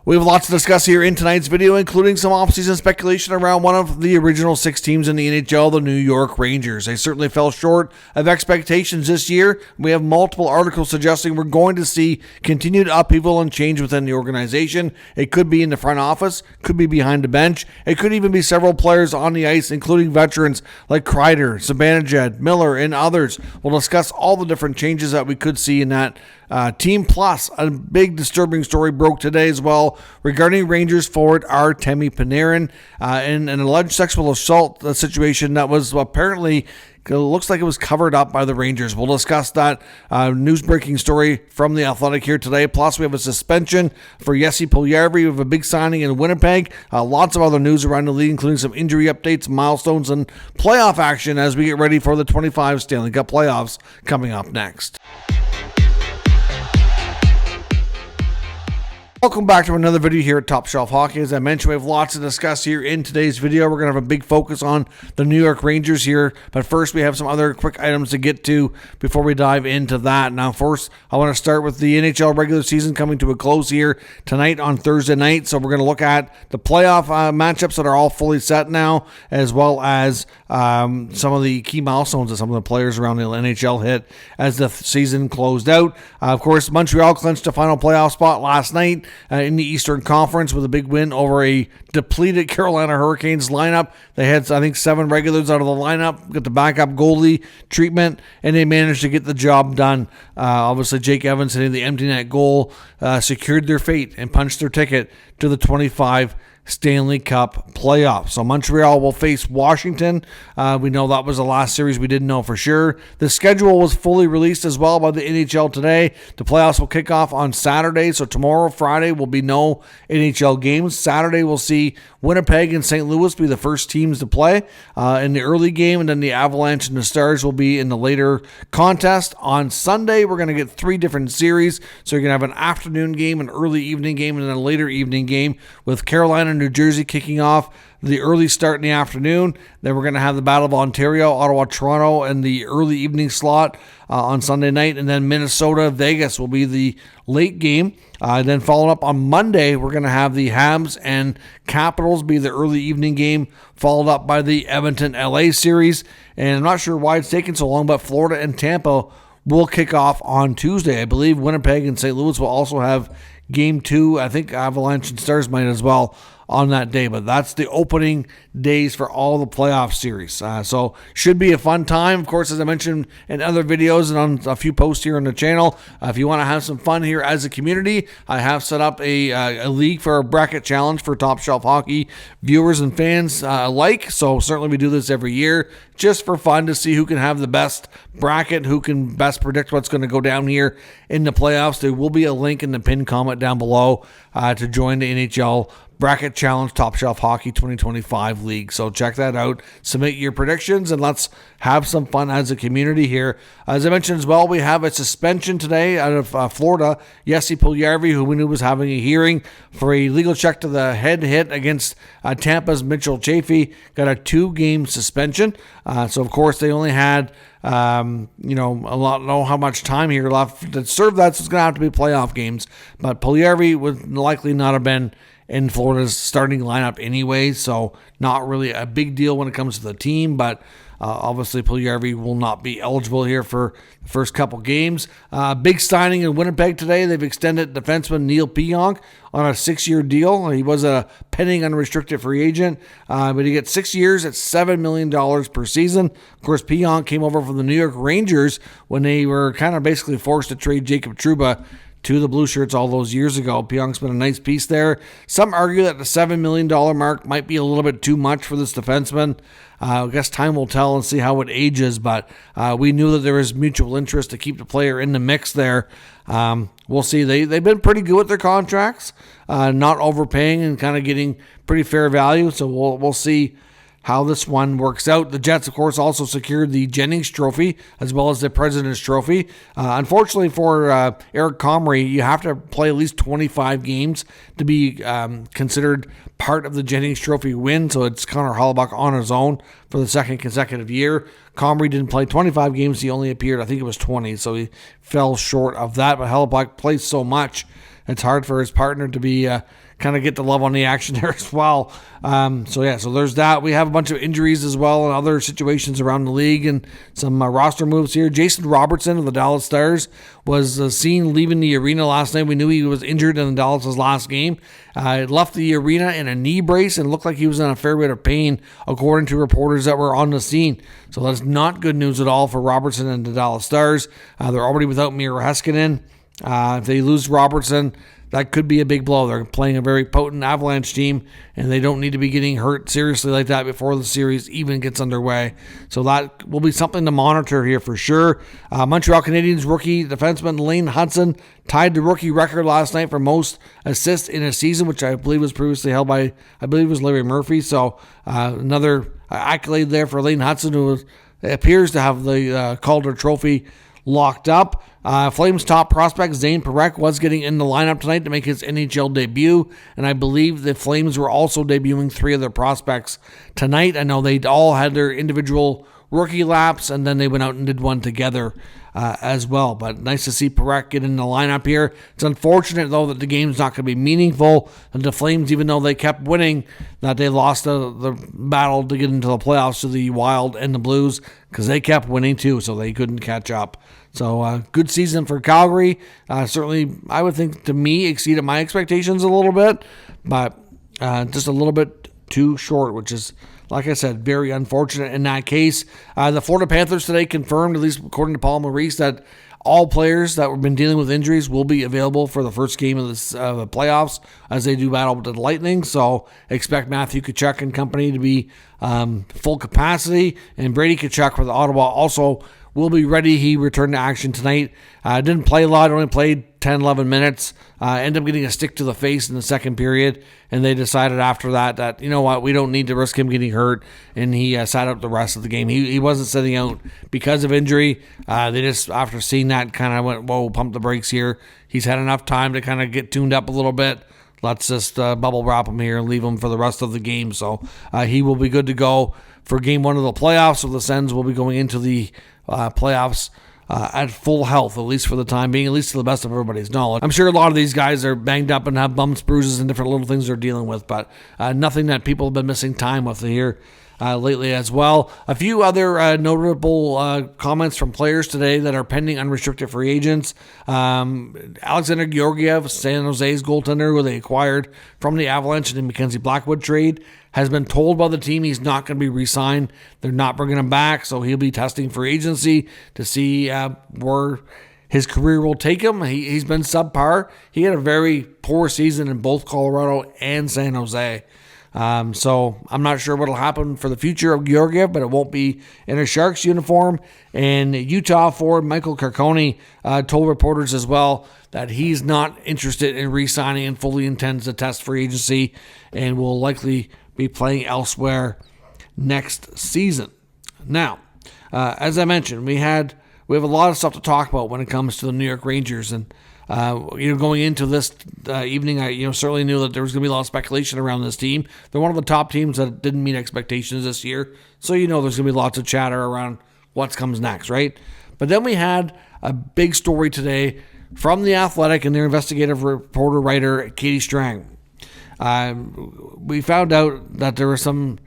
We have lots to discuss here in tonight's video, including some offseason speculation around one of the original 6 teams in the NHL, the New York Rangers. They certainly fell short of expectations this year. We have multiple articles suggesting we're going to see continued upheaval and change within the organization. It could be in the front office, could be behind the bench. It could even be several players on the ice, including veterans like Kreider, Zibanejad, Miller, and others. We'll discuss all the different changes that we could see in that team. Plus, a big disturbing story broke today as well regarding Rangers forward Artemi Panarin in an alleged sexual assault situation that was apparently, it looks like it was covered up by the Rangers. We'll discuss that news-breaking story from The Athletic here today. Plus, we have a suspension for Jesse Puljujarvi. We have a big signing in Winnipeg. Lots of other news around the league, including some injury updates, milestones, and playoff action as we get ready for the 25 Stanley Cup playoffs coming up next. Welcome back to another video here at Top Shelf Hockey. As I mentioned, we have lots to discuss here in today's video. We're going to have a big focus on the New York Rangers here. But first, we have some other quick items to get to before we dive into that. Now, first, I want to start with the NHL regular season coming to a close here tonight on Thursday night. So we're going to look at the playoff matchups that are all fully set now, as well as some of the key milestones that some of the players around the NHL hit as the season closed out. Of course, Montreal clinched a final playoff spot last night in the Eastern Conference with a big win over a depleted Carolina Hurricanes lineup. They had, I think, 7 regulars out of the lineup, got the backup goalie treatment, and they managed to get the job done. Obviously, Jake Evans hitting the empty net goal secured their fate and punched their ticket to the 25 Stanley Cup playoffs. So Montreal will face Washington. We know that was the last series we didn't know for sure. The schedule was fully released as well by the NHL today. The playoffs will kick off on Saturday. So tomorrow, Friday, will be no NHL games. Saturday, we'll see Winnipeg and St. Louis be the first teams to play in the early game, and then the Avalanche and the Stars will be in the later contest. On Sunday, we're going to get 3 different series. So you're going to have an afternoon game, an early evening game, and then a later evening game with Carolina, New Jersey kicking off the early start in the afternoon. Then we're going to have the Battle of Ontario, Ottawa, Toronto, and the early evening slot on Sunday night. And then Minnesota, Vegas will be the late game. Then following up on Monday, we're going to have the Habs and Capitals be the early evening game, followed up by the Edmonton, LA series. And I'm not sure why it's taking so long, but Florida and Tampa will kick off on Tuesday. I believe Winnipeg and St. Louis will also have Game 2. I think Avalanche and Stars might as well on that day, but that's the opening days for all the playoff series. So should be a fun time. Of course, as I mentioned in other videos and on a few posts here on the channel, if you want to have some fun here as a community, I have set up a league for a bracket challenge for Top Shelf Hockey viewers and fans alike. So certainly we do this every year just for fun to see who can have the best bracket, who can best predict what's going to go down here in the playoffs. There will be a link in the pinned comment down below to join the NHL Bracket Challenge Top Shelf Hockey 2025 League. So check that out. Submit your predictions and let's have some fun as a community here. As I mentioned as well, we have a suspension today out of Florida. Jesse Puljujarvi, who we knew was having a hearing for a legal check to the head hit against Tampa's Mitchell Chaffee, got a 2-game suspension. So of course they only had know how much time here left to serve that. So it's going to have to be playoff games. But Puljujarvi would likely not have been in Florida's starting lineup anyway, so not really a big deal when it comes to the team, but obviously Puljujarvi will not be eligible here for the first couple games. Big signing in Winnipeg today. They've extended defenseman Neil Pionk on a 6-year deal. He was a pending unrestricted free agent, but he gets 6 years at $7 million per season. Of course, Pionk came over from the New York Rangers when they were kind of basically forced to trade Jacob Trouba to the Blue Shirts all those years ago. Pionk's been a nice piece there. Some argue that the $7 million mark might be a little bit too much for this defenseman. I guess time will tell and see how it ages, but we knew that there was mutual interest to keep the player in the mix there. We'll see. They've been pretty good with their contracts, not overpaying and kind of getting pretty fair value, so we'll see how this one works out. The Jets, of course, also secured the Jennings Trophy as well as the President's Trophy. Unfortunately for Eric Comrie, you have to play at least 25 games to be considered part of the Jennings Trophy win, so it's Connor Hellebuyck on his own for the second consecutive year. Comrie didn't play 25 games. He only appeared, I think it was 20, so he fell short of that, but Hellebuyck plays so much it's hard for his partner to be kind of get the love on the action there as well. So there's that. We have a bunch of injuries as well and other situations around the league and some roster moves here. Jason Robertson of the Dallas Stars was seen leaving the arena last night. We knew he was injured in Dallas' last game. Left the arena in a knee brace and looked like he was in a fair bit of pain, according to reporters that were on the scene. So that's not good news at all for Robertson and the Dallas Stars. They're already without Miro Heiskanen. If they lose Robertson, that could be a big blow. They're playing a very potent Avalanche team, and they don't need to be getting hurt seriously like that before the series even gets underway. So that will be something to monitor here for sure. Montreal Canadiens rookie defenseman Lane Hudson tied the rookie record last night for most assists in a season, which I believe was previously held by, I believe it was Larry Murphy. So another accolade there for Lane Hudson, who appears to have the Calder Trophy locked up. Flames top prospect Zane Parekh was getting in the lineup tonight to make his NHL debut, and I believe the Flames were also debuting 3 of their prospects tonight. I know they all had their individual rookie laps, and then they went out and did one together as well. But nice to see Parekh get in the lineup here. It's unfortunate, though, that the game's not going to be meaningful. And the Flames, even though they kept winning, that they lost the battle to get into the playoffs to the Wild and the Blues, because they kept winning too, so they couldn't catch up. So good season for Calgary. Certainly, I would think, to me, exceeded my expectations a little bit, but just a little bit too short, which is, like I said, very unfortunate in that case. The Florida Panthers today confirmed, at least according to Paul Maurice, that all players that have been dealing with injuries will be available for the first game of the playoffs as they do battle with the Lightning. So expect Matthew Tkachuk and company to be full capacity. And Brady Tkachuk for the Ottawa also will be ready. He returned to action tonight. Didn't play a lot, only played 10, 11 minutes. Ended up getting a stick to the face in the second period, and they decided after that, you know what, we don't need to risk him getting hurt, and he sat out the rest of the game. He wasn't sitting out because of injury. They just, after seeing that, kind of went, whoa, pump the brakes here. He's had enough time to kind of get tuned up a little bit. Let's just bubble wrap him here and leave him for the rest of the game. So he will be good to go for game 1 of the playoffs. So the Sens will be going into the playoffs at full health, at least for the time being, at least to the best of everybody's knowledge. I'm sure a lot of these guys are banged up and have bumps, bruises, and different little things they're dealing with, but nothing that people have been missing time with here lately as well. A few other notable comments from players today that are pending unrestricted free agents. Alexander Georgiev, San Jose's goaltender, who they acquired from the Avalanche in the Mackenzie Blackwood trade, has been told by the team he's not going to be re-signed. They're not bringing him back, so he'll be testing for agency to see where his career will take him. He's been subpar. He had a very poor season in both Colorado and San Jose. So I'm not sure what will happen for the future of Georgiev, but it won't be in a Sharks uniform. And Utah forward Michael Carcone told reporters as well that he's not interested in re-signing and fully intends to test free agency and will likely be playing elsewhere next season. Now, as I mentioned, we have a lot of stuff to talk about when it comes to the New York Rangers, and going into this evening, I certainly knew that there was going to be a lot of speculation around this team. They're one of the top teams that didn't meet expectations this year, so there's going to be lots of chatter around what comes next, right? But then we had a big story today from The Athletic and their investigative reporter-writer, Katie Strang. We found out that there were some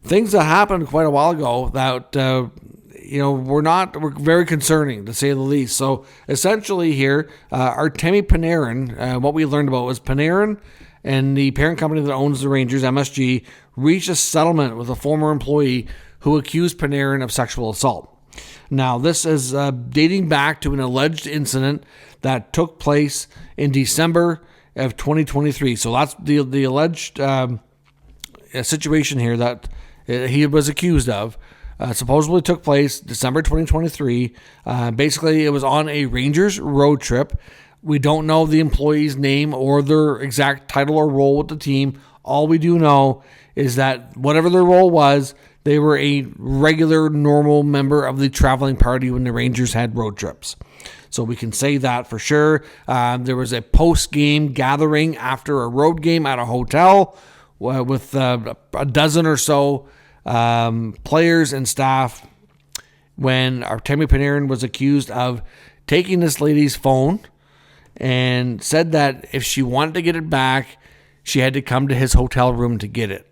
things that happened quite a while ago that were very concerning, to say the least. So essentially here, Artemi Panarin, what we learned about was Panarin and the parent company that owns the Rangers, MSG, reached a settlement with a former employee who accused Panarin of sexual assault. Now, this is dating back to an alleged incident that took place in December of 2023. So that's the alleged situation here that he was accused of. Supposedly took place December 2023. Basically, it was on a Rangers road trip. We don't know the employee's name or their exact title or role with the team. All we do know is that whatever their role was, they were a regular, normal member of the traveling party when the Rangers had road trips. So we can say that for sure. There was a post-game gathering after a road game at a hotel with a dozen or so players and staff when Artemi Panarin was accused of taking this lady's phone and said that if she wanted to get it back, she had to come to his hotel room to get it.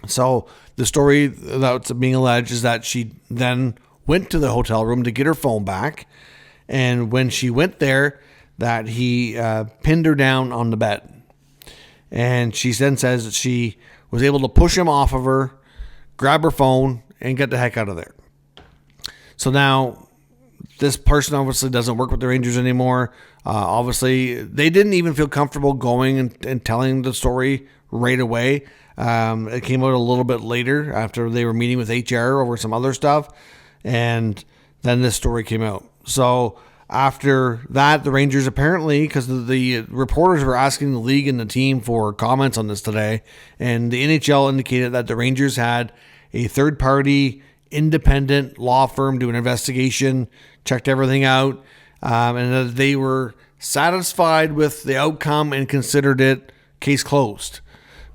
So the story that's being alleged is that she then went to the hotel room to get her phone back, and when she went there, that he pinned her down on the bed. And she then says that she was able to push him off of her, grab her phone, and get the heck out of there. So now, this person obviously doesn't work with the Rangers anymore. Obviously, they didn't even feel comfortable going and telling the story right away. It came out a little bit later after they were meeting with HR over some other stuff. And then this story came out. So after that, the Rangers apparently, because the reporters were asking the league and the team for comments on this today, and the NHL indicated that the Rangers had a third-party independent law firm do an investigation, checked everything out, and that they were satisfied with the outcome and considered it case closed.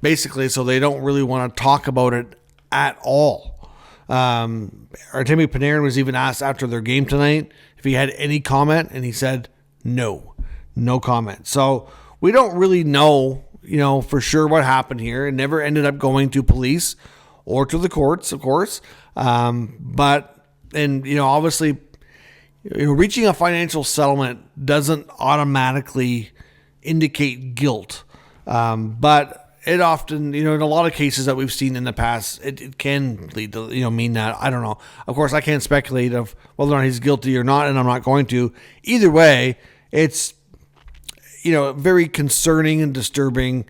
Basically, so they don't really want to talk about it at all. Artemi Panarin was even asked after their game tonight if he had any comment, and he said no comment. So we don't really know, for sure what happened here. It never ended up going to police or to the courts, of course. But obviously, reaching a financial settlement doesn't automatically indicate guilt. But it often, in a lot of cases that we've seen in the past, it can lead to, mean that. I don't know. Of course, I can't speculate of whether or not he's guilty or not, and I'm not going to. Either way, it's, very concerning and disturbing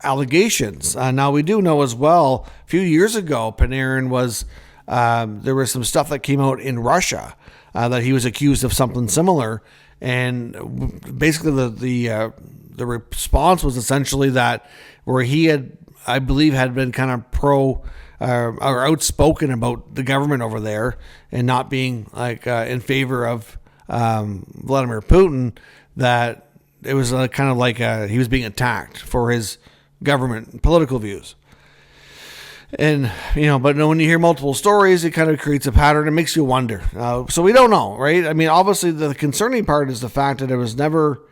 allegations. Now, we do know as well, a few years ago, Panarin was, there was some stuff that came out in Russia that he was accused of something similar. And basically the response was essentially that where he had, I believe, had been kind of pro or outspoken about the government over there and not being in favor of Vladimir Putin, that it was kind of like he was being attacked for his government and political views. And, but when you hear multiple stories, it kind of creates a pattern. It makes you wonder. So we don't know, right? I mean, obviously the concerning part is the fact that it was never,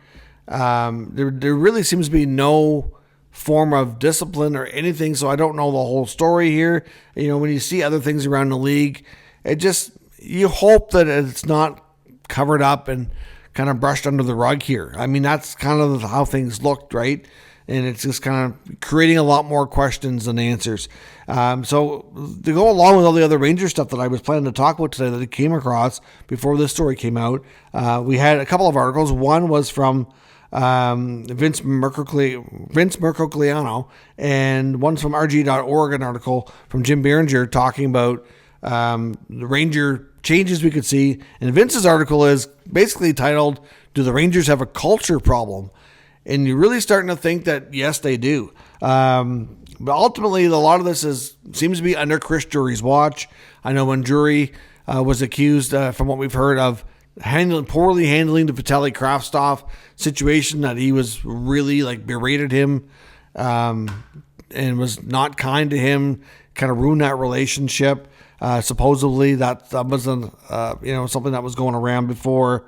there really seems to be no form of discipline or anything. So I don't know the whole story here. When you see other things around the league, you hope that it's not covered up and kind of brushed under the rug here. I mean, that's kind of how things looked, right? And it's just kind of creating a lot more questions than answers. So to go along with all the other Ranger stuff that I was planning to talk about today that I came across before this story came out, we had a couple of articles. One was from Vince Mercogliano, and one's from RG.org, an article from Jim Behringer talking about the Ranger changes we could see. And Vince's article is basically titled, "Do the Rangers Have a Culture Problem?" And you're really starting to think that, yes, they do. But ultimately, a lot of this seems to be under Chris Drury's watch. I know when Drury was accused, from what we've heard, of poorly handling the Vitaly Kravtsov situation, that he was really berated him and was not kind to him, kind of ruined that relationship. Supposedly that was something that was going around before.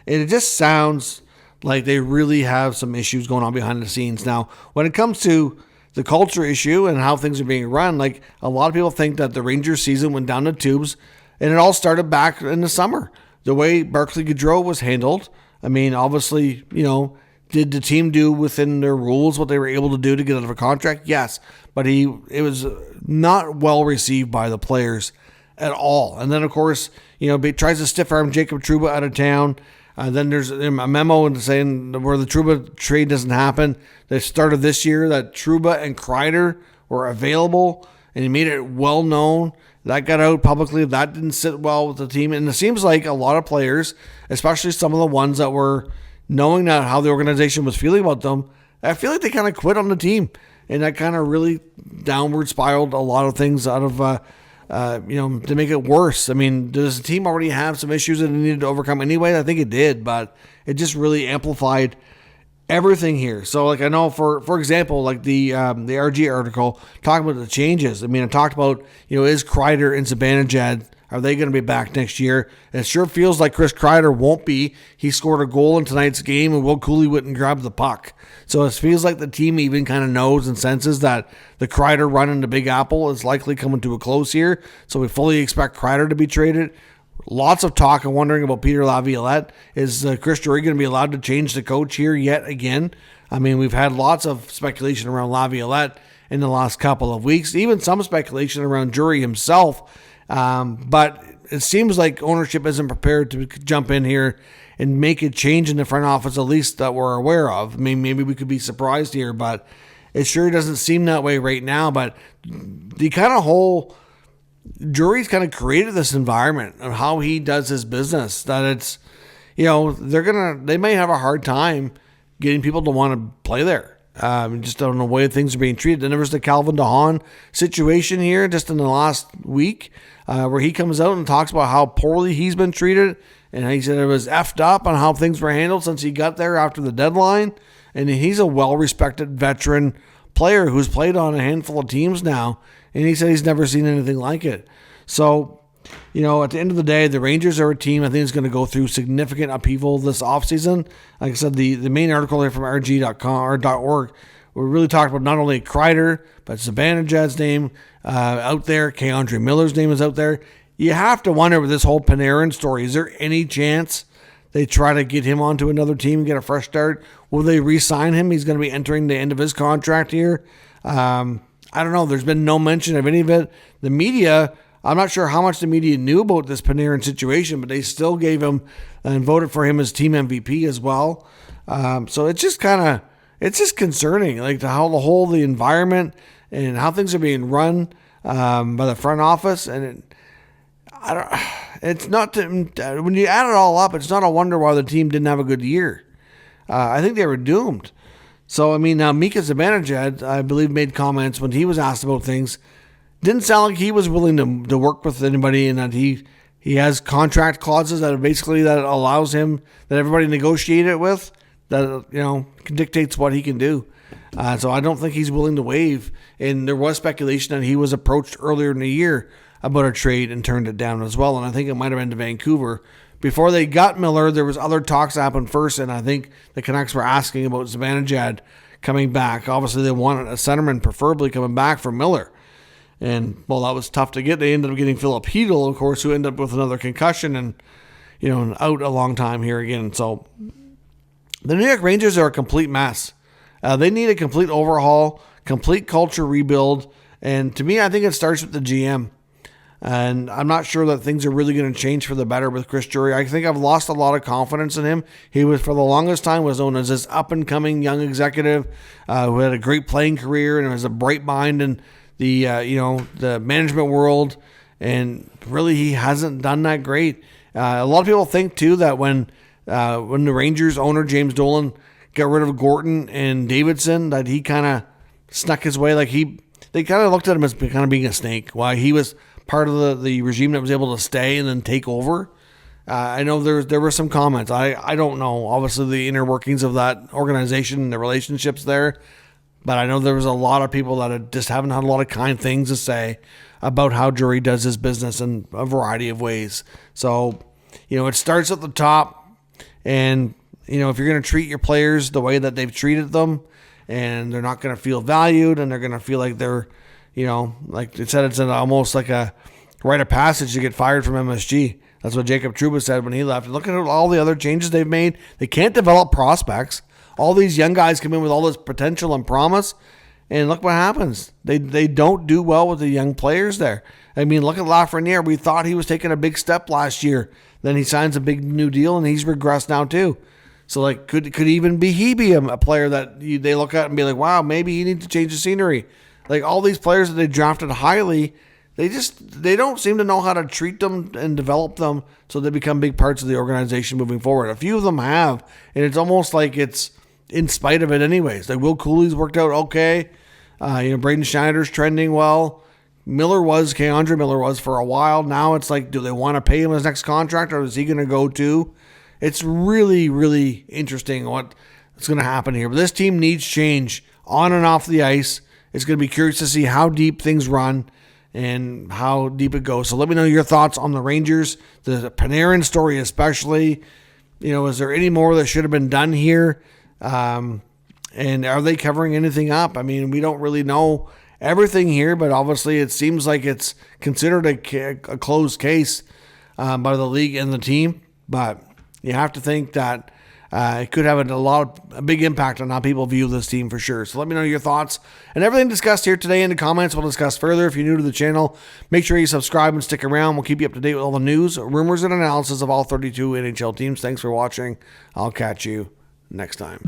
And it just sounds like they really have some issues going on behind the scenes. Now, when it comes to the culture issue and how things are being run, a lot of people think that the Rangers season went down the tubes, and it all started back in the summer. The way Barclay Goodrow was handled, I mean, obviously, did the team do within their rules what they were able to do to get out of a contract? Yes, but it was not well received by the players at all. And then, of course, he tries to stiff arm Jacob Trouba out of town. Then there's a memo saying where the Trouba trade doesn't happen. They started this year that Trouba and Kreider were available, and he made it well known. That got out publicly. That didn't sit well with the team. And it seems like a lot of players, especially some of the ones that were knowing that how the organization was feeling about them, I feel like they kind of quit on the team. And that kind of really downward spiraled a lot of things out of to make it worse. I mean, does the team already have some issues that it needed to overcome anyway? I think it did, but it just really amplified everything here. So, I know, for example, the RG article talking about the changes. I mean, it talked about, is Kreider and Zibanejad Are they going to be back next year? It sure feels like Chris Kreider won't be. He scored a goal in tonight's game, and Will Cooley wouldn't grab the puck. So it feels like the team even kind of knows and senses that the Kreider run in the Big Apple is likely coming to a close here. So we fully expect Kreider to be traded. Lots of talk and wondering about Peter Laviolette. Is Chris Drury going to be allowed to change the coach here yet again? I mean, we've had lots of speculation around Laviolette in the last couple of weeks, even some speculation around Drury himself. But it seems like ownership isn't prepared to jump in here and make a change in the front office, at least that we're aware of. I mean, maybe we could be surprised here, but it sure doesn't seem that way right now. But the kind of whole Drury's kind of created this environment of how he does his business that it's, they may have a hard time getting people to want to play there. Just on the way things are being treated. Then there was the Calvin DeHaan situation here just in the last week where he comes out and talks about how poorly he's been treated. And he said it was effed up on how things were handled since he got there after the deadline. And he's a well-respected veteran player who's played on a handful of teams now. And he said he's never seen anything like it. So, at the end of the day, the Rangers are a team I think is going to go through significant upheaval this offseason. Like I said, the main article here from rg.com or .org, we really talked about not only Kreider, but Zibanejad's name out there. K'Andre Miller's name is out there. You have to wonder with this whole Panarin story, is there any chance they try to get him onto another team and get a fresh start? Will they re-sign him? He's going to be entering the end of his contract here. I don't know. There's been no mention of any of it. The media, I'm not sure how much the media knew about this Panarin situation, but they still gave him and voted for him as team MVP as well. So it's just concerning, like how the environment and how things are being run by the front office. And when you add it all up, it's not a wonder why the team didn't have a good year. I think they were doomed. So, I mean, now Mika Zibanejad, I believe, made comments when he was asked about things. Didn't sound like he was willing to work with anybody, and that he has contract clauses that allows him, that everybody negotiate it with, that, dictates what he can do. So I don't think he's willing to waive. And there was speculation that he was approached earlier in the year about a trade and turned it down as well. And I think it might have been to Vancouver. Before they got Miller, there was other talks that happened first, and I think the Canucks were asking about Zibanejad coming back. Obviously, they wanted a centerman, preferably coming back for Miller. And, that was tough to get. They ended up getting Philip Hedl, of course, who ended up with another concussion and, out a long time here again. So the New York Rangers are a complete mess. They need a complete overhaul, complete culture rebuild. And to me, I think it starts with the GM. And I'm not sure that things are really going to change for the better with Chris Drury. I think I've lost a lot of confidence in him. He was, for the longest time, was known as this up-and-coming young executive who had a great playing career and was a bright mind in the management world. And really, he hasn't done that great. A lot of people think, too, that when the Rangers owner, James Dolan, got rid of Gorton and Davidson, that he kind of snuck his way. They kind of looked at him as kind of being a snake. Why he was part of the regime that was able to stay and then take over. I know there were some comments. I don't know, obviously, the inner workings of that organization and the relationships there, but I know there was a lot of people that just haven't had a lot of kind things to say about how Drury does his business in a variety of ways. So, it starts at the top, and, if you're going to treat your players the way that they've treated them, and they're not going to feel valued, and they're going to feel like they're, like they said, it's almost like a rite of passage to get fired from MSG. That's what Jacob Trouba said when he left. And look at all the other changes they've made. They can't develop prospects. All these young guys come in with all this potential and promise, and look what happens. They don't do well with the young players there. I mean, look at Lafreniere. We thought he was taking a big step last year. Then he signs a big new deal, and he's regressed now too. So, could even he be a player that they look at and be like, wow, maybe you need to change the scenery. All these players that they drafted highly, they don't seem to know how to treat them and develop them so they become big parts of the organization moving forward. A few of them have, and it's almost like it's in spite of it anyways. Will Cooley's worked out okay. Braden Schneider's trending well. K'Andre Miller was for a while. Now it's like, do they want to pay him his next contract, or is he going to go too? It's really, really interesting what's going to happen here. But this team needs change on and off the ice. It's going to be curious to see how deep things run and how deep it goes. So let me know your thoughts on the Rangers, the Panarin story especially. Is there any more that should have been done here? And are they covering anything up? I mean, we don't really know everything here, but obviously it seems like it's considered a closed case by the league and the team. But you have to think that it could have a big impact on how people view this team for sure. So let me know your thoughts and everything discussed here today in the comments. We'll discuss further. If you're new to the channel, make sure you subscribe and stick around. We'll keep you up to date with all the news, rumors, and analysis of all 32 NHL teams. Thanks for watching. I'll catch you next time.